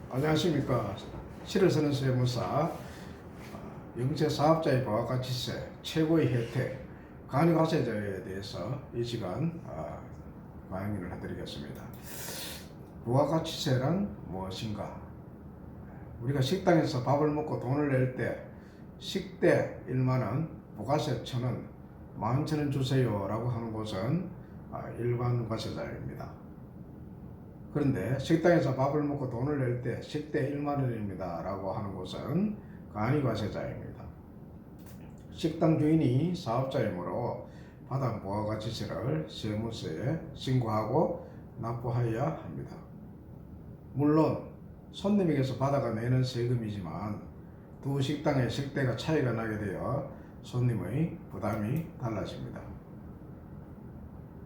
안녕하십니까. 실을 쓰는 세무사 영세 사업자의 부가가치세 최고의 혜택 간이과세자에 대해서 이 시간 강의를 해드리겠습니다. 부가가치세란 무엇인가? 우리가 식당에서 밥을 먹고 돈을 낼 때 식대 1만원, 부가세 1,000원, 11,000원 주세요 라고 하는 곳은 일반 과세자입니다. 그런데 식당에서 밥을 먹고 돈을 낼 때 식대 1만원입니다 라고 하는 곳은 간이과세자입니다. 식당 주인이 사업자이므로 받은 부가가치세를 세무서에 신고하고 납부하여야 합니다. 물론 손님에게서 받아가 내는 세금이지만 두 식당의 식대가 차이가 나게 되어 손님의 부담이 달라집니다.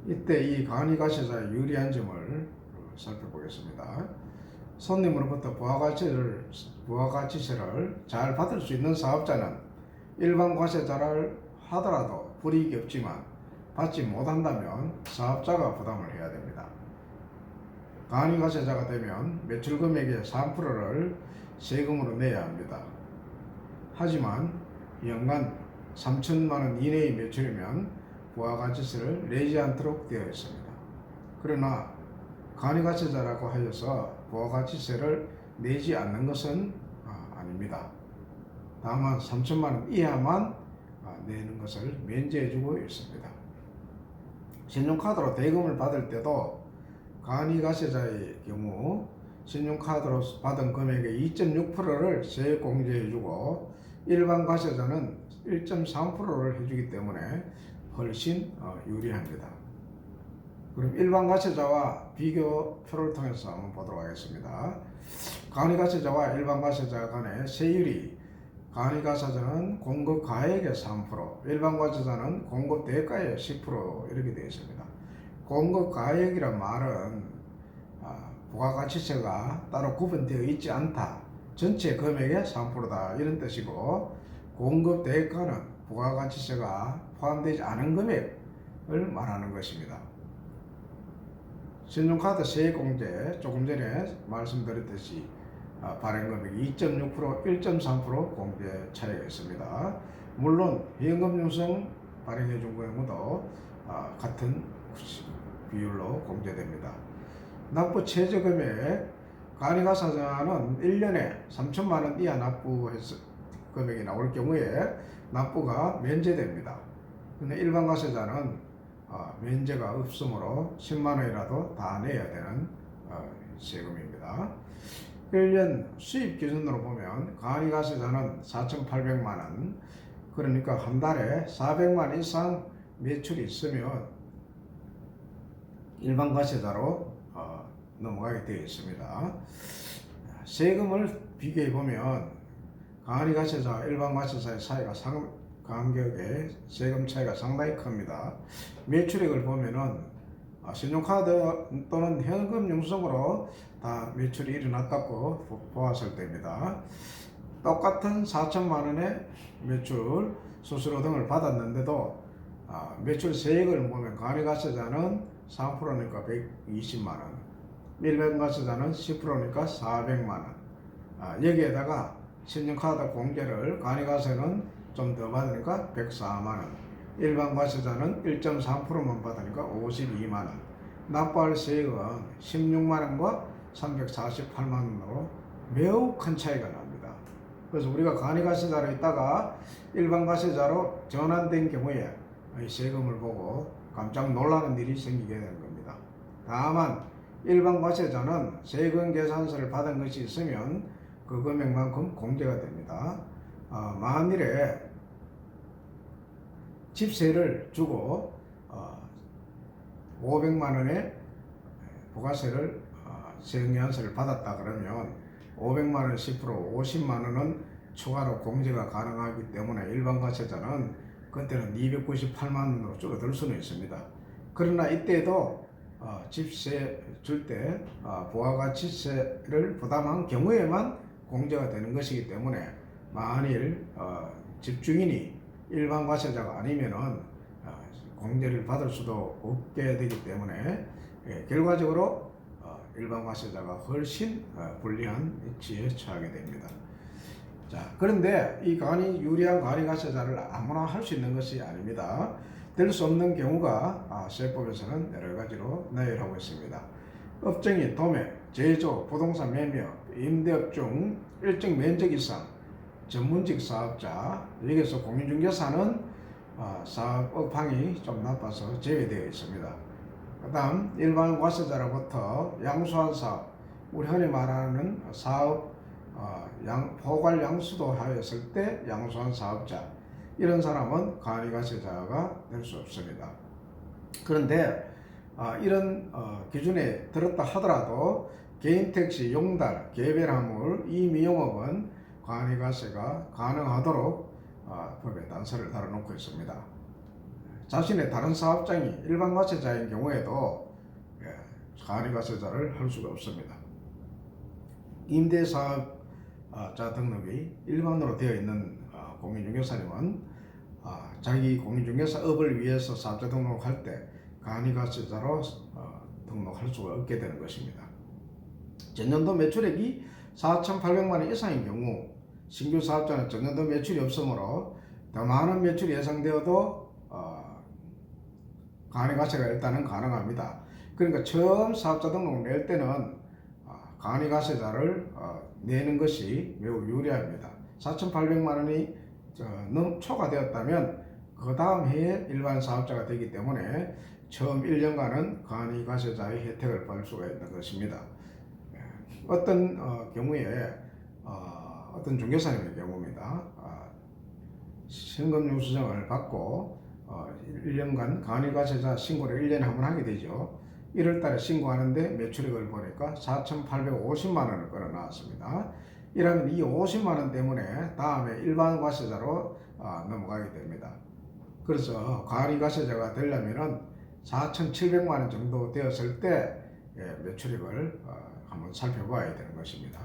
이때 이 간이과세자의 유리한 점을 살펴보겠습니다. 손님으로부터 부가가치세를 잘 받을 수 있는 사업자는 일반 과세자를 하더라도 불이익이 없지만 받지 못한다면 사업자가 부담을 해야 됩니다. 간이과세자가 되면 매출 금액의 3%를 세금으로 내야 합니다. 하지만 연간 3천만 원 이내의 매출이면 부가가치세를 내지 않도록 되어 있습니다. 그러나 간이과세자라고 하여서 부가가치세를 내지 않는 것은 아닙니다. 다만 3천만 원 이하만 내는 것을 면제해주고 있습니다. 신용카드로 대금을 받을 때도 간이과세자의 경우 신용카드로 받은 금액의 2.6%를 세액공제해주고 일반 과세자는 1.3%를 해주기 때문에 훨씬 유리합니다. 그럼 일반 과세자와 비교표를 통해서 한번 보도록 하겠습니다. 간이과세자와 일반 과세자 간의 세율이 간이과세자는 공급 가액의 3%, 일반 과세자는 공급 대가의 10% 이렇게 되어 있습니다. 공급 가액이란 말은 부가가치세가 따로 구분되어 있지 않다. 전체 금액의 3%다 이런 뜻이고, 공급 대가는 부가가치세가 포함되지 않은 금액을 말하는 것입니다. 신용카드 세액공제 조금 전에 말씀드렸듯이 발행금액이 2.6%, 1.3% 공제 차이가 있습니다. 물론 현금 융성 발행해 준 경우도 같은 비율로 공제됩니다. 납부 최저금액 간이과세자는 1년에 3천만 원 이하 납부해서 금액이 나올 경우에 납부가 면제됩니다. 근데 일반 과세자는 면제가 없으므로 10만 원이라도 다 내야 되는 세금입니다. 1년 수입 기준으로 보면 간이과세자는 4,800만 원, 그러니까 한 달에 400만 원 이상 매출이 있으면 일반 과세자로 넘어가게 되어 있습니다. 세금을 비교해 보면 간이과세자와 일반 과세자의 사이가 간격의 세금 차이가 상당히 큽니다. 매출액을 보면은 신용카드 또는 현금 융성으로 다 매출이 일어났다고 보았을 때입니다. 똑같은 4천만 원의 매출 수수료 등을 받았는데도 매출 세액을 보면 간이과세자는 3%니까 120만 원, 일반 과세자는 10%니까 400만 원. 여기에다가 신용카드 공제를 간이과세는 좀 더 받으니까 104만 원, 일반 과세자는 1.3%만 받으니까 52만 원, 납부할 세액은 16만 원과 348만 원으로 매우 큰 차이가 납니다. 그래서 우리가 간이과세자로 있다가 일반 과세자로 전환된 경우에 이 세금을 보고 깜짝 놀라는 일이 생기게 되는 겁니다. 다만 일반 과세자는 세금 계산서를 받은 것이 있으면 그 금액만큼 공제가 됩니다. 만일에 집세를 주고 500만 원의 부가세를 세금계산서를 받았다 그러면 500만 원 10%, 50만 원은 추가로 공제가 가능하기 때문에 일반 과세자는 그때는 298만 원으로 줄어들 수는 있습니다. 그러나 이때도 집세 줄 때 부가가치세를 부담한 경우에만 공제가 되는 것이기 때문에 만일 집주인이 일반 과세자가 아니면은 공제를 받을 수도 없게 되기 때문에 결과적으로 일반 과세자가 훨씬 불리한 위치에 처하게 됩니다. 자, 그런데 이 유리한 간이과세자를 아무나 할 수 있는 것이 아닙니다. 될 수 없는 경우가 세법에서는 여러 가지로 나열하고 있습니다. 업종이 도매, 제조, 부동산 매매, 임대업 중 일정 면적 이상, 전문직 사업자, 여기서 공인중개사는 사업업황이 좀 나빠서 제외되어 있습니다. 그 다음 일반 과세자로부터 양수한 사업, 우리 흔히 말하는 사업 포괄 양수도 하였을 때 양수한 사업자, 이런 사람은 간이과세자가 될 수 없습니다. 그런데 이런 기준에 들었다 하더라도 개인택시, 용달, 개별화물, 이 미용업은 간이과세가 가능하도록 법에 단서를 달아놓고 있습니다. 자신의 다른 사업장이 일반 과세자인 경우에도 간이과세자를 할 수가 없습니다. 임대사업자 등록이 일반으로 되어 있는 공인중개사님은 자기 공인중개사업을 위해서 사업자 등록할 때 간이과세자로 등록할 수가 없게 되는 것입니다. 전년도 매출액이 4,800만 원 이상인 경우 신규 사업자는 전년도 매출이 없으므로 더 많은 매출이 예상되어도 간이과세가 일단은 가능합니다. 그러니까 처음 사업자 등록을 낼 때는 간이과세자를 내는 것이 매우 유리합니다. 4,800만 원이 초과되었다면 그 다음 해에 일반 사업자가 되기 때문에 처음 1년간은 간이과세자의 혜택을 받을 수가 있는 것입니다. 어떤 경우에 어떤 중개사님의 경우입니다. 현금영수증을 받고 1년간 간이과세자 신고를 1년에 한 번 하게 되죠. 1월달에 신고하는데 매출액을 보니까 4,850만 원을 끌어나왔습니다. 이러면 이 50만 원 때문에 다음에 일반 과세자로 넘어가게 됩니다. 그래서 간이과세자가 되려면은 4,700만 원 정도 되었을 때 매출액을 한번 살펴봐야 되는 것입니다.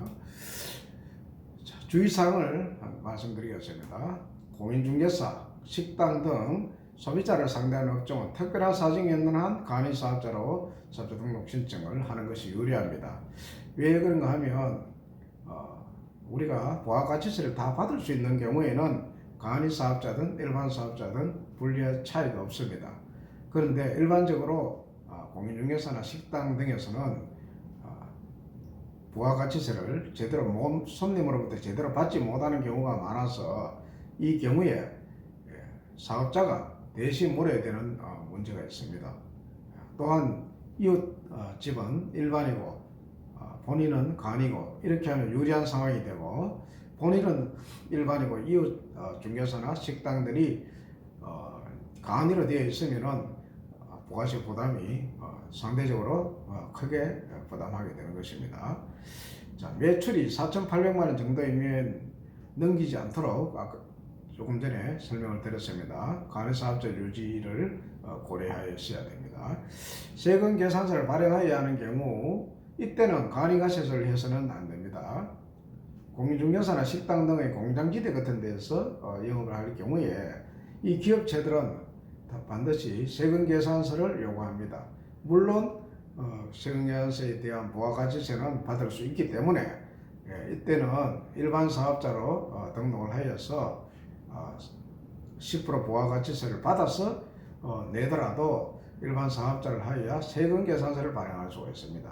주의사항을 말씀드리겠습니다. 공인중개사, 식당 등 소비자를 상대하는 업종은 특별한 사정이 있는 한 간이사업자로 사업자 등록 신청을 하는 것이 유리합니다. 왜 그런가 하면 우리가 부가가치세를 다 받을 수 있는 경우에는 간이사업자든 일반 사업자든 분리의 차이가 없습니다. 그런데 일반적으로 공인중개사나 식당 등에서는 부가가치세를 제대로 손님으로부터 제대로 받지 못하는 경우가 많아서 이 경우에 사업자가 대신 물어야 되는 문제가 있습니다. 또한 이웃 집은 일반이고 본인은 간이고 이렇게 하면 유리한 상황이 되고, 본인은 일반이고 이웃 중개사나 식당들이 간이로 되어 있으면은 부가세 부담이 상대적으로 크게 부담하게 되는 것입니다. 자, 매출이 4,800만 원 정도이면 넘기지 않도록 조금 전에 설명을 드렸습니다. 간이사업자 유지를 고려하셔야 됩니다. 세금 계산서를 발행하여야 하는 경우 이때는 간이과세를 해서는 안 됩니다. 공인중개사나 식당 등의 공장지대 같은 데서 영업을 할 경우에 이 기업체들은 반드시 세금 계산서를 요구합니다. 물론 세금 계산서에 대한 부가가치세는 받을 수 있기 때문에 이때는 일반 사업자로 등록을 하여서 10% 부가가치세를 받아서 내더라도 일반 사업자를 하여야 세금 계산서를 발행할 수가 있습니다.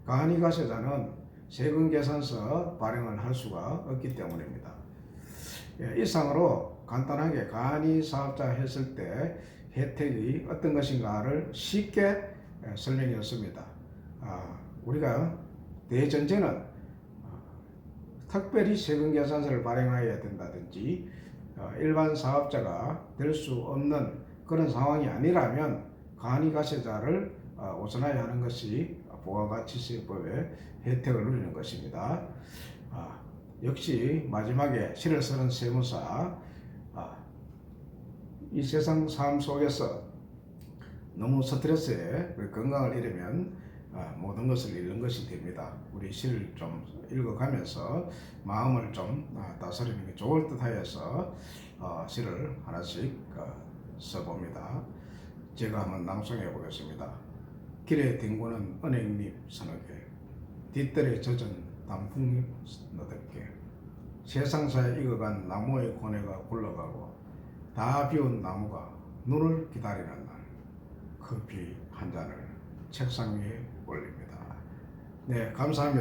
간이과세자는 세금 계산서 발행을 할 수가 없기 때문입니다. 이상으로 간단하게 간이사업자 했을 때 혜택이 어떤 것인가를 쉽게 설명했습니다. 우리가 대전제는 특별히 세금 계산서를 발행해야 된다든지 일반 사업자가 될 수 없는 그런 상황이 아니라면 간이과세자를 우선해야 하는 것이 부가가치세법의 혜택을 누리는 것입니다. 역시 마지막에 시를 쓰는 세무사, 이 세상 삶 속에서 너무 스트레스에 건강을 잃으면 모든 것을 잃는 것이 됩니다. 우리 시를 좀 읽어가면서 마음을 좀 다스리는 게 좋을 듯 하여서 시를 하나씩 써봅니다. 제가 한번 낭송해 보겠습니다. 길에 뒹구는 은행잎 서너 개. 뒷뜰에 젖은 단풍잎 너댓게 세상사에 익어간 나무의 고뇌가 굴러가고 다 비운 나무가 눈을 기다리는 날 커피 한 잔을 책상 위에 올립니다. 네, 감사합니다.